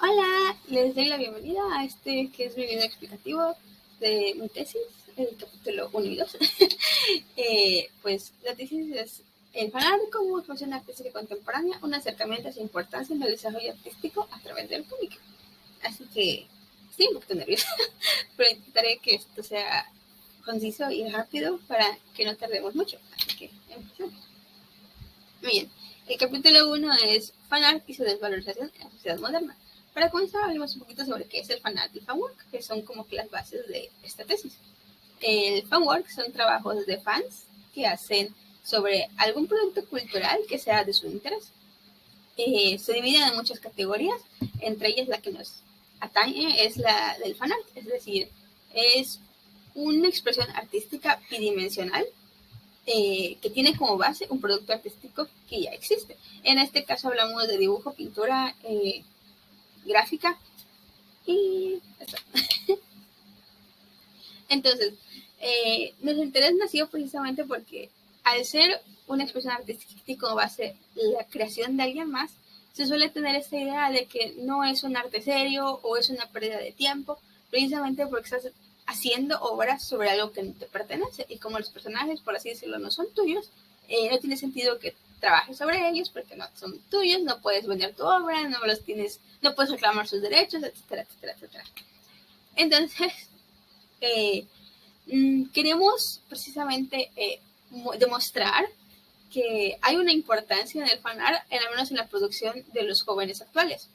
Hola, les doy la bienvenida a este que es mi video explicativo de mi tesis, el capítulo 1 y 2. Pues la tesis es el fanart como función artística contemporánea, un acercamiento a su importancia en el desarrollo artístico a través del cómic. Así que estoy un poquito nerviosa, pero intentaré que esto sea conciso y rápido para que no tardemos mucho. Así que empecemos. Muy bien, el capítulo 1 es fanart y su desvalorización en la sociedad moderna. Para comenzar, hablemos un poquito sobre qué es el fanart y el fanwork, que son como que las bases de esta tesis. El fanwork son trabajos de fans que hacen sobre algún producto cultural que sea de su interés. Se dividen en muchas categorías, entre ellas la que nos atañe es la del fanart, es decir, es una expresión artística bidimensional que tiene como base un producto artístico que ya existe. En este caso hablamos de dibujo, pintura, gráfica y eso. Entonces, nuestro interés nació precisamente porque al ser una expresión artística como base la creación de alguien más, se suele tener esta idea de que no es un arte serio o es una pérdida de tiempo, precisamente porque estás haciendo obras sobre algo que no te pertenece. Y como los personajes, por así decirlo, no son tuyos, no tiene sentido que trabajes sobre ellos porque no son tuyos, no puedes vender tu obra, no los tienes, no puedes reclamar sus derechos, etcétera, etcétera, etcétera. Entonces, queremos precisamente demostrar que hay una importancia en el fanart, al menos en la producción de los jóvenes actuales.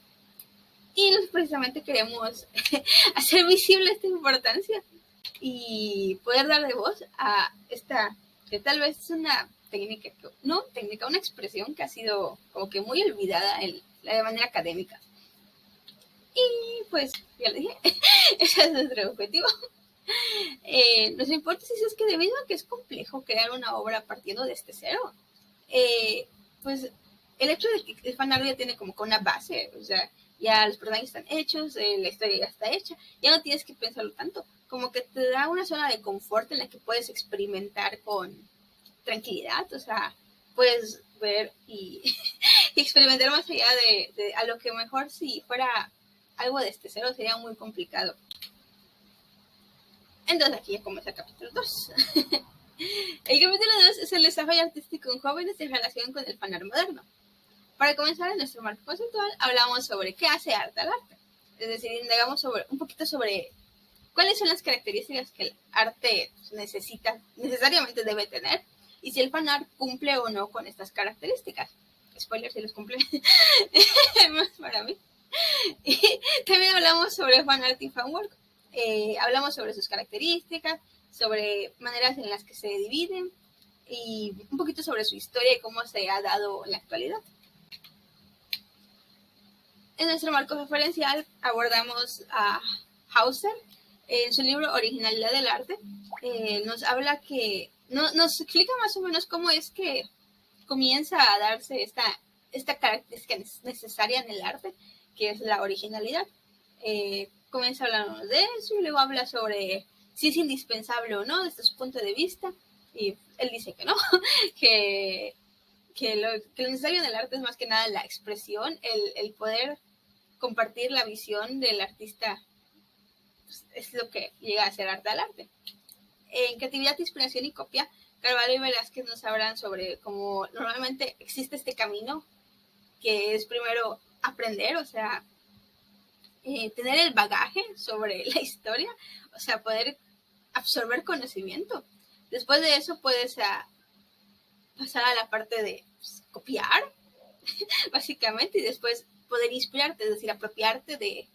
Y nosotros precisamente queremos hacer visible esta importancia y poder darle voz a esta, que tal vez es una técnica, una expresión que ha sido como que muy olvidada de manera académica. Y pues, ya le dije, ese es nuestro objetivo. Nuestra hipótesis es que debido a que es complejo crear una obra partiendo desde cero, pues el hecho de que el fanart ya tiene como que una base, o sea, ya los personajes están hechos, la historia ya está hecha, ya no tienes que pensarlo tanto, como que te da una zona de confort en la que puedes experimentar con tranquilidad, o sea, puedes ver y experimentar más allá de a lo que mejor si fuera algo desde cero sería muy complicado. Entonces aquí ya comienza el capítulo 2. El capítulo 2 es el desarrollo artístico en jóvenes en relación con el fanart moderno. Para comenzar en nuestro marco conceptual, hablamos sobre qué hace arte al arte. Es decir, indagamos un poquito sobre cuáles son las características que el arte necesariamente debe tener, y si el fanart cumple o no con estas características. Spoiler, si los cumple. Más para mí. Y también hablamos sobre fanart y fanwork. Hablamos sobre sus características, sobre maneras en las que se dividen y un poquito sobre su historia y cómo se ha dado en la actualidad. En nuestro marco referencial abordamos a Hauser en su libro Originalidad del Arte. Nos habla nos explica más o menos cómo es que comienza a darse esta característica necesaria en el arte, que es la originalidad. Comienza hablando de eso y luego habla sobre si es indispensable o no desde su punto de vista, y él dice que no, que lo necesario en el arte es más que nada la expresión, el poder compartir la visión del artista, pues, es lo que llega a ser arte al arte. En creatividad, inspiración y copia, Carvalho y Velázquez nos hablan sobre cómo normalmente existe este camino, que es primero aprender, o sea, tener el bagaje sobre la historia, o sea, poder absorber conocimiento. Después de eso puedes pasar a la parte de copiar, básicamente, y después poder inspirarte, es decir, apropiarte de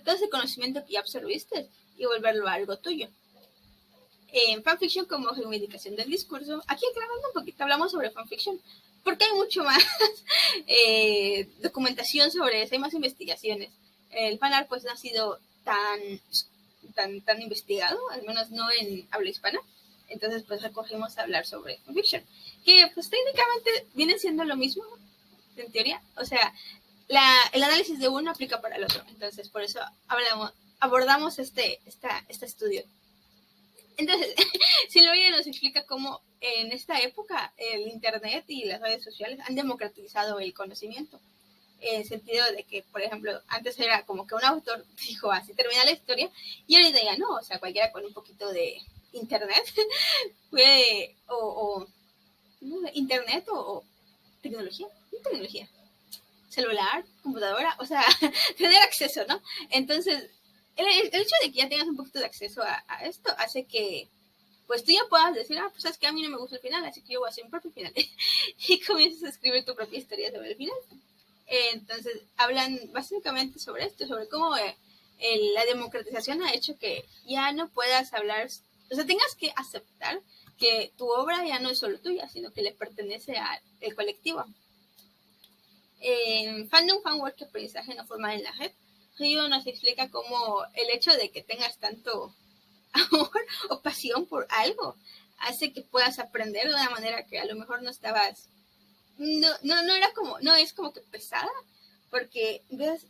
todo ese conocimiento que ya absorbiste y volverlo a algo tuyo. En fanfiction como reivindicación del discurso, aquí aclarando un poquito, hablamos sobre fanfiction, porque hay mucho más documentación sobre eso, hay más investigaciones. El fanart pues no ha sido tan investigado, al menos no en habla hispana, entonces pues recogimos a hablar sobre fanfiction, que pues técnicamente viene siendo lo mismo, en teoría, o sea, el análisis de uno aplica para el otro, entonces por eso abordamos este estudio. Entonces, Silvia nos explica cómo en esta época el internet y las redes sociales han democratizado el conocimiento. en el sentido de que, por ejemplo, antes era como que un autor dijo así termina la historia, y ahorita ya no, o sea, cualquiera con un poquito de internet puede, no sé, internet o tecnología, celular, computadora, o sea, tener acceso, ¿no? Entonces, el hecho de que ya tengas un poquito de acceso a esto hace que pues tú ya puedas decir, pues sabes que a mí no me gusta el final, así que yo voy a hacer mi propio final. Y comienzas a escribir tu propia historia sobre el final. Entonces, hablan básicamente sobre esto, sobre cómo la democratización ha hecho que ya no puedas hablar, o sea, tengas que aceptar que tu obra ya no es solo tuya, sino que le pertenece al colectivo. En Fandom Fanwork, aprendizaje no formal en la red, Río nos explica cómo el hecho de que tengas tanto amor o pasión por algo hace que puedas aprender de una manera que a lo mejor no estabas, no era como, no es como que pesada, porque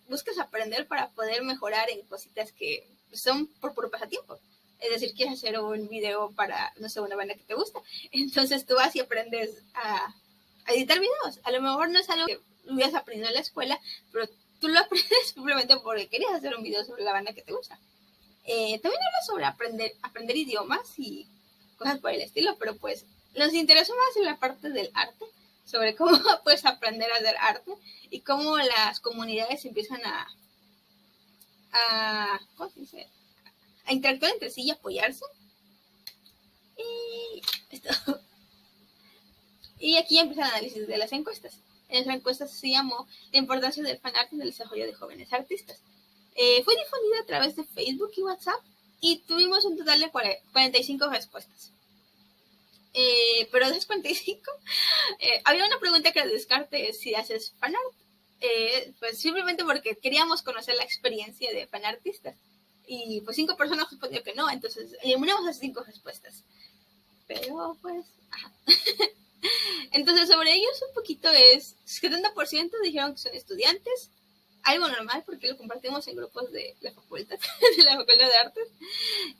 buscas aprender para poder mejorar en cositas que son por puro pasatiempo. Es decir, quieres hacer un video para, no sé, una banda que te gusta, entonces tú vas y aprendes a editar videos. A lo mejor no es algo que hubieras aprendido en la escuela, pero tú lo aprendes simplemente porque querías hacer un video sobre la banda que te gusta. También habla sobre aprender idiomas y cosas por el estilo, pero pues nos interesó más en la parte del arte, sobre cómo puedes aprender a hacer arte y cómo las comunidades empiezan ¿cómo se dice? A interactuar entre sí y apoyarse. Y esto. Y aquí empieza el análisis de las encuestas. En esa encuesta se llamó La importancia del fanart en el desarrollo de jóvenes artistas. Fue difundida a través de Facebook y WhatsApp y tuvimos un total de 45 respuestas. Pero de esas 45, había una pregunta que descarte si haces fanart. Pues simplemente porque queríamos conocer la experiencia de fanartistas. Y pues 5 personas respondieron que no, entonces eliminamos esas 5 respuestas. Pero pues, ajá. Entonces sobre ellos un poquito es, 70% dijeron que son estudiantes, algo normal porque lo compartimos en grupos de la facultad, de la Facultad de Artes,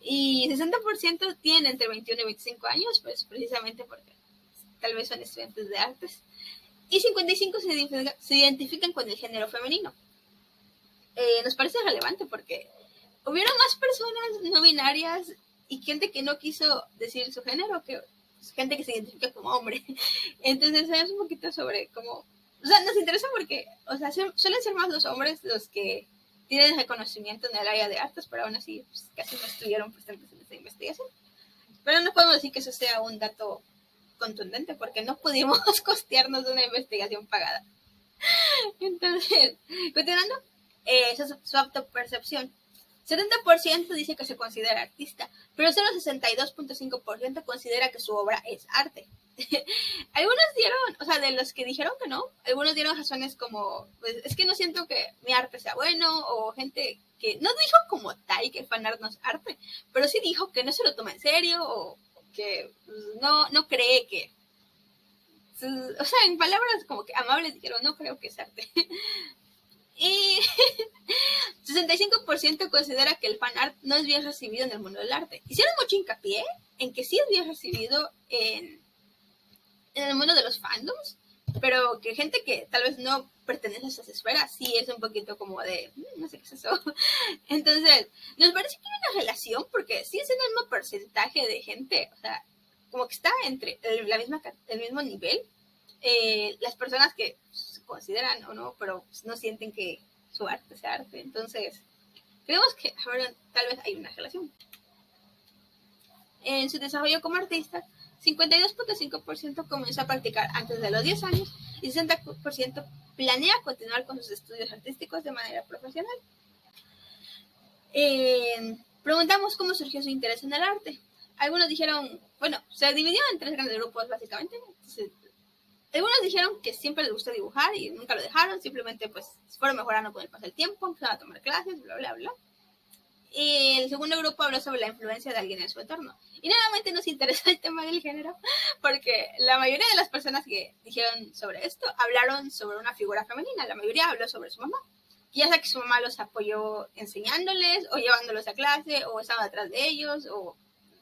y 60% tienen entre 21 y 25 años, pues precisamente porque tal vez son estudiantes de artes, y 55% se identifican con el género femenino. Nos parece relevante porque hubieron más personas no binarias y gente que no quiso decir su género que gente que se identifica como hombre. Entonces es un poquito sobre cómo, o sea, nos interesa porque, o sea, suelen ser más los hombres los que tienen reconocimiento en el área de artes, pero aún así pues, casi no estuvieron presentes en esta investigación. Pero no podemos decir que eso sea un dato contundente porque no pudimos costearnos una investigación pagada. Entonces, continuando, esa es su autopercepción. 70% dice que se considera artista, pero solo 62.5% considera que su obra es arte. Algunos dieron, o sea, de los que dijeron que no, algunos dieron razones como, pues es que no siento que mi arte sea bueno, o gente que no dijo como tal que fanart no es arte, pero sí dijo que no se lo toma en serio, o que no cree que, o sea, en palabras como que amables dijeron, no creo que es arte. Y 65% considera que el fanart no es bien recibido en el mundo del arte. Hicieron mucho hincapié en que sí es bien recibido en el mundo de los fandoms, pero que gente que tal vez no pertenece a esas esferas sí es un poquito como de, no sé qué es eso. Entonces, nos parece que hay una relación porque sí es el mismo porcentaje de gente, o sea, como que está entre el mismo nivel. Las personas que se consideran o no, pero no sienten que su arte sea arte. Entonces, creemos que ahora tal vez hay una relación. En su desarrollo como artista, 52.5% comenzó a practicar antes de los 10 años y 60% planea continuar con sus estudios artísticos de manera profesional. Preguntamos cómo surgió su interés en el arte. Algunos dijeron, bueno, se dividió en 3 grandes grupos básicamente. Entonces, algunos dijeron que siempre les gustó dibujar y nunca lo dejaron, simplemente pues fueron mejorando con el paso del tiempo, empezaron a tomar clases, bla, bla, bla. Y el segundo grupo habló sobre la influencia de alguien en su entorno. Y nuevamente nos interesó el tema del género, porque la mayoría de las personas que dijeron sobre esto hablaron sobre una figura femenina. La mayoría habló sobre su mamá. Ya sea que su mamá los apoyó enseñándoles, o llevándolos a clase, o estaba atrás de ellos, o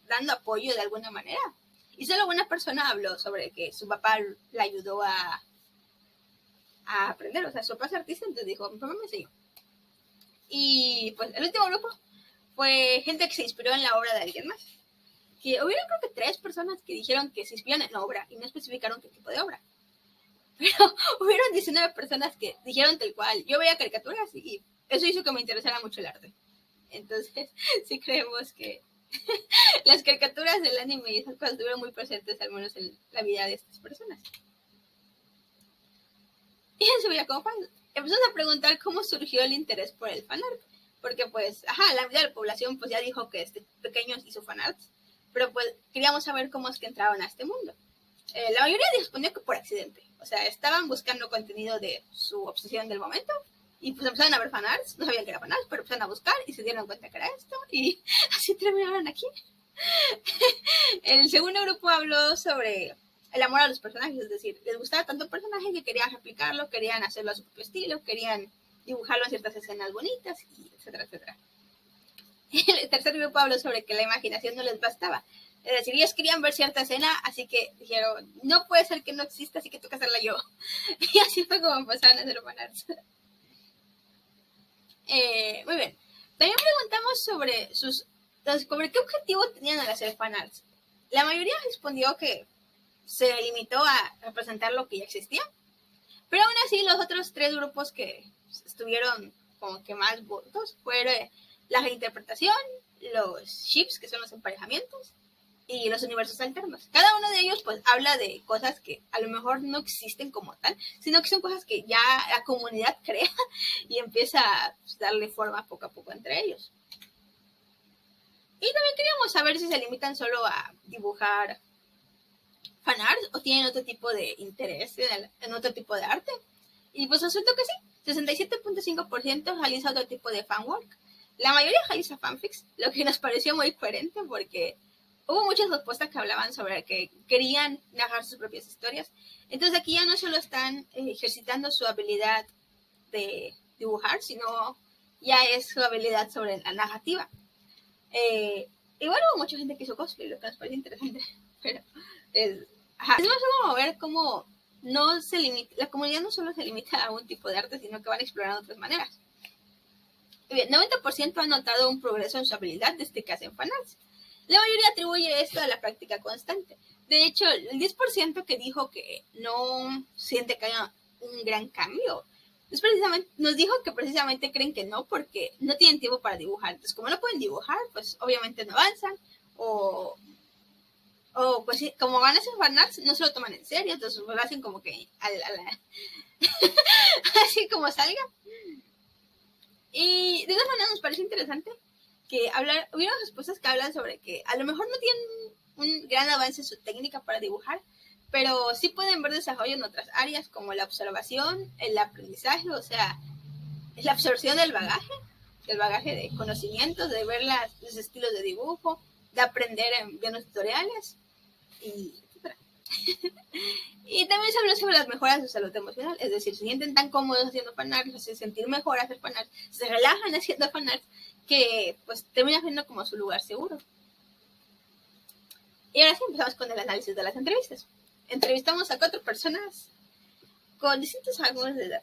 dando apoyo de alguna manera. Y solo una persona habló sobre que su papá la ayudó a a aprender. O sea, su papá es artista, entonces dijo, mi papá me enseñó. Y pues el último grupo fue gente que se inspiró en la obra de alguien más. Que hubieron creo que 3 personas que dijeron que se inspiran en la obra y no especificaron qué tipo de obra. Pero hubieron 19 personas que dijeron tal cual, yo veía caricaturas y eso hizo que me interesara mucho el arte. Entonces, sí creemos que las caricaturas del anime y esas cosas estuvieron muy presentes, al menos en la vida de estas personas. Y en su vida como fan, empezamos a preguntar cómo surgió el interés por el fanart. Porque pues, la vida de la población pues ya dijo que desde pequeños hizo fanarts, pero pues queríamos saber cómo es que entraban a este mundo. La mayoría respondió que por accidente. O sea, estaban buscando contenido de su obsesión del momento y pues empezaron a ver fanarts, no sabían que era fanarts, pero empezaron a buscar y se dieron cuenta que era esto y así terminaron aquí. El segundo grupo habló sobre el amor a los personajes, es decir, les gustaba tanto el personaje que querían replicarlo, querían hacerlo a su propio estilo, querían dibujarlo en ciertas escenas bonitas, y etcétera, etcétera. El tercer grupo habló sobre que la imaginación no les bastaba. Es decir, ellos querían ver cierta escena, así que dijeron, no puede ser que no exista, así que toca hacerla yo. Y así fue como empezaron a hacer fanarts. Muy bien. También preguntamos sobre qué objetivo tenían al hacer fanarts. La mayoría respondió que se limitó a representar lo que ya existía, pero aún así los otros 3 grupos que estuvieron como que más votos fueron la reinterpretación, los ships, que son los emparejamientos, y los universos alternos. Cada uno de ellos pues habla de cosas que a lo mejor no existen como tal, sino que son cosas que ya la comunidad crea y empieza a darle forma poco a poco entre ellos. Y también queríamos saber si se limitan solo a dibujar fanarts o tienen otro tipo de interés en otro tipo de arte. Y pues resulta que sí, 67.5% realiza otro tipo de fanwork. La mayoría realiza fanfics, lo que nos pareció muy coherente porque hubo muchas respuestas que hablaban sobre que querían narrar sus propias historias. Entonces aquí ya no solo están ejercitando su habilidad de dibujar, sino ya es su habilidad sobre la narrativa. Igual hubo mucha gente que hizo cosplay, lo que nos parece interesante. Pero es más como ver cómo no se limita, la comunidad no solo se limita a un tipo de arte, sino que van explorando otras maneras. El 90% ha notado un progreso en su habilidad desde que hacen fanarts. La mayoría atribuye esto a la práctica constante. De hecho, el 10% que dijo que no siente que haya un gran cambio, nos dijo que precisamente creen que no, porque no tienen tiempo para dibujar. Entonces, como no pueden dibujar, pues obviamente no avanzan, o pues sí, como van a hacer fanarts, no se lo toman en serio, entonces lo hacen como que así como salga. Y de todas maneras nos parece interesante que hubieron respuestas que hablan sobre que a lo mejor no tienen un gran avance en su técnica para dibujar, pero sí pueden ver desarrollo en otras áreas como la observación, el aprendizaje, o sea, es la absorción del bagaje de conocimientos, de ver los estilos de dibujo, de aprender viendo tutoriales y etcétera. Y también se habló sobre las mejoras de su salud emocional, es decir, se sienten tan cómodos haciendo fanarts, se sentir mejor hacer fanarts, se relajan haciendo fanarts, que pues termina siendo como su lugar seguro. Y ahora sí empezamos con el análisis de las entrevistas. Entrevistamos a 4 personas con distintos rangos de edad.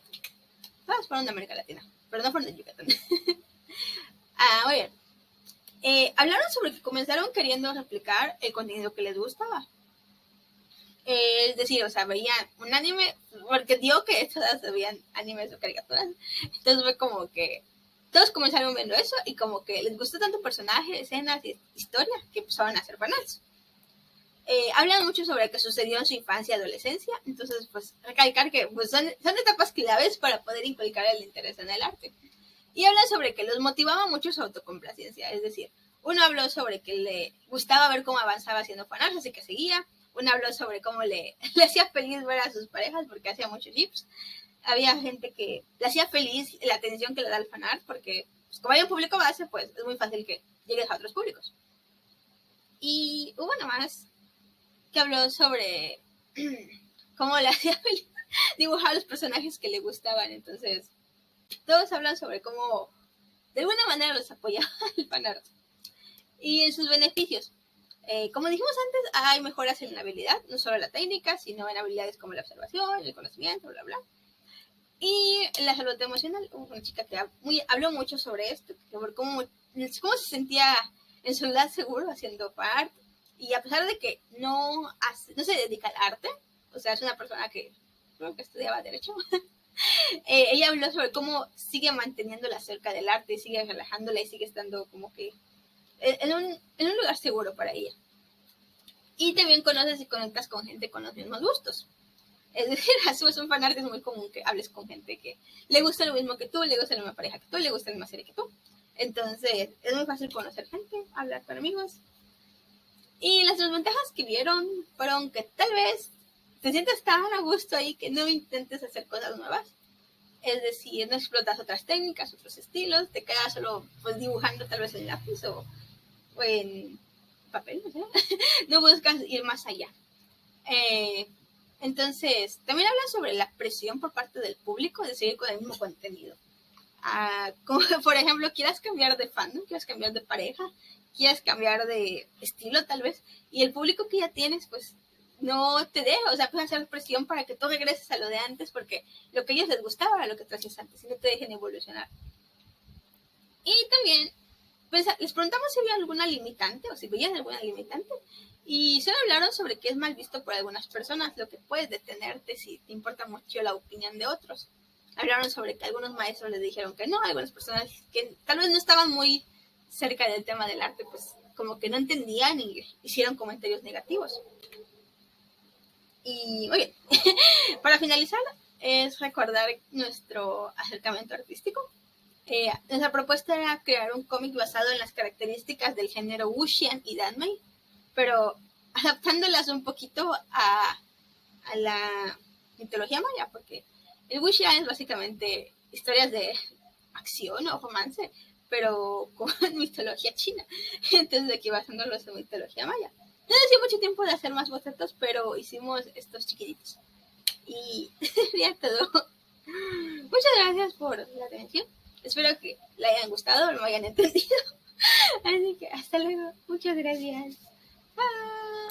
Todas fueron de América Latina, pero no fueron de Yucatán. Muy bien. Hablaron sobre que comenzaron queriendo replicar el contenido que les gustaba. Es decir, o sea, veían un anime, porque digo que todas veían animes o caricaturas, entonces fue como que todos comenzaron viendo eso y como que les gustó tanto personaje, escenas y historia que empezaron a hacer fanarts. Hablan mucho sobre qué sucedió en su infancia y adolescencia, entonces pues recalcar que pues, son etapas claves para poder inculcar el interés en el arte. Y hablan sobre que los motivaba mucho su autocomplacencia, es decir, uno habló sobre que le gustaba ver cómo avanzaba haciendo fanarts, así que seguía. Uno habló sobre cómo le hacía feliz ver a sus parejas porque hacía muchos GIFs. Había gente que le hacía feliz la atención que le da el fanart porque pues, como hay un público base, pues es muy fácil que llegues a otros públicos. Y hubo nomás que habló sobre cómo le hacía feliz dibujar a los personajes que le gustaban. Entonces, todos hablan sobre cómo de alguna manera los apoyaba el fanart. Y en sus beneficios. Como dijimos antes, hay mejoras en la habilidad, no solo en la técnica, sino en habilidades como la observación, el conocimiento, bla, bla. Y la salud emocional, una chica que habló mucho sobre esto, sobre cómo se sentía en su lugar seguro haciendo art. Y a pesar de que no se dedica al arte, o sea, es una persona que creo que estudiaba Derecho, ella habló sobre cómo sigue manteniéndola cerca del arte, y sigue relajándola y sigue estando como que en un lugar seguro para ella. Y también conoces y conectas con gente con los mismos gustos. Es decir, así es un fanart, es muy común que hables con gente que le gusta lo mismo que tú, le gusta la misma pareja que tú, le gusta la misma serie que tú. Entonces, es muy fácil conocer gente, hablar con amigos. Y las desventajas que vieron fueron que tal vez te sientes tan a gusto ahí que no intentes hacer cosas nuevas. Es decir, no explotas otras técnicas, otros estilos, te quedas solo pues dibujando tal vez en lápiz o en papel, no sé. No buscas ir más allá. Entonces, también habla sobre la presión por parte del público de seguir con el mismo contenido. Como por ejemplo, quieras cambiar de fandom, quieras cambiar de pareja, quieras cambiar de estilo tal vez, y el público que ya tienes, pues no te deja, o sea, pueden hacer presión para que tú regreses a lo de antes, porque lo que a ellos les gustaba era lo que tú hacías antes, y no te dejen evolucionar. Y también les preguntamos si había alguna limitante, o si veían alguna limitante, y solo hablaron sobre que es mal visto por algunas personas, lo que puede detenerte si te importa mucho la opinión de otros. Hablaron sobre que algunos maestros les dijeron que no, algunas personas que tal vez no estaban muy cerca del tema del arte, pues como que no entendían y hicieron comentarios negativos. Y muy bien, para finalizar es recordar nuestro acercamiento artístico. Nuestra propuesta era crear un cómic basado en las características del género wuxian y danmei, pero adaptándolas un poquito a la mitología maya, porque el wuxian es básicamente historias de acción o romance, pero con mitología china. Entonces aquí basándolos en mitología maya. No nos dio mucho tiempo de hacer más bocetos, pero hicimos estos chiquititos. Y ya todo. Muchas gracias por la atención. Espero que le hayan gustado o lo hayan entendido. Así que hasta luego. Muchas gracias. Bye.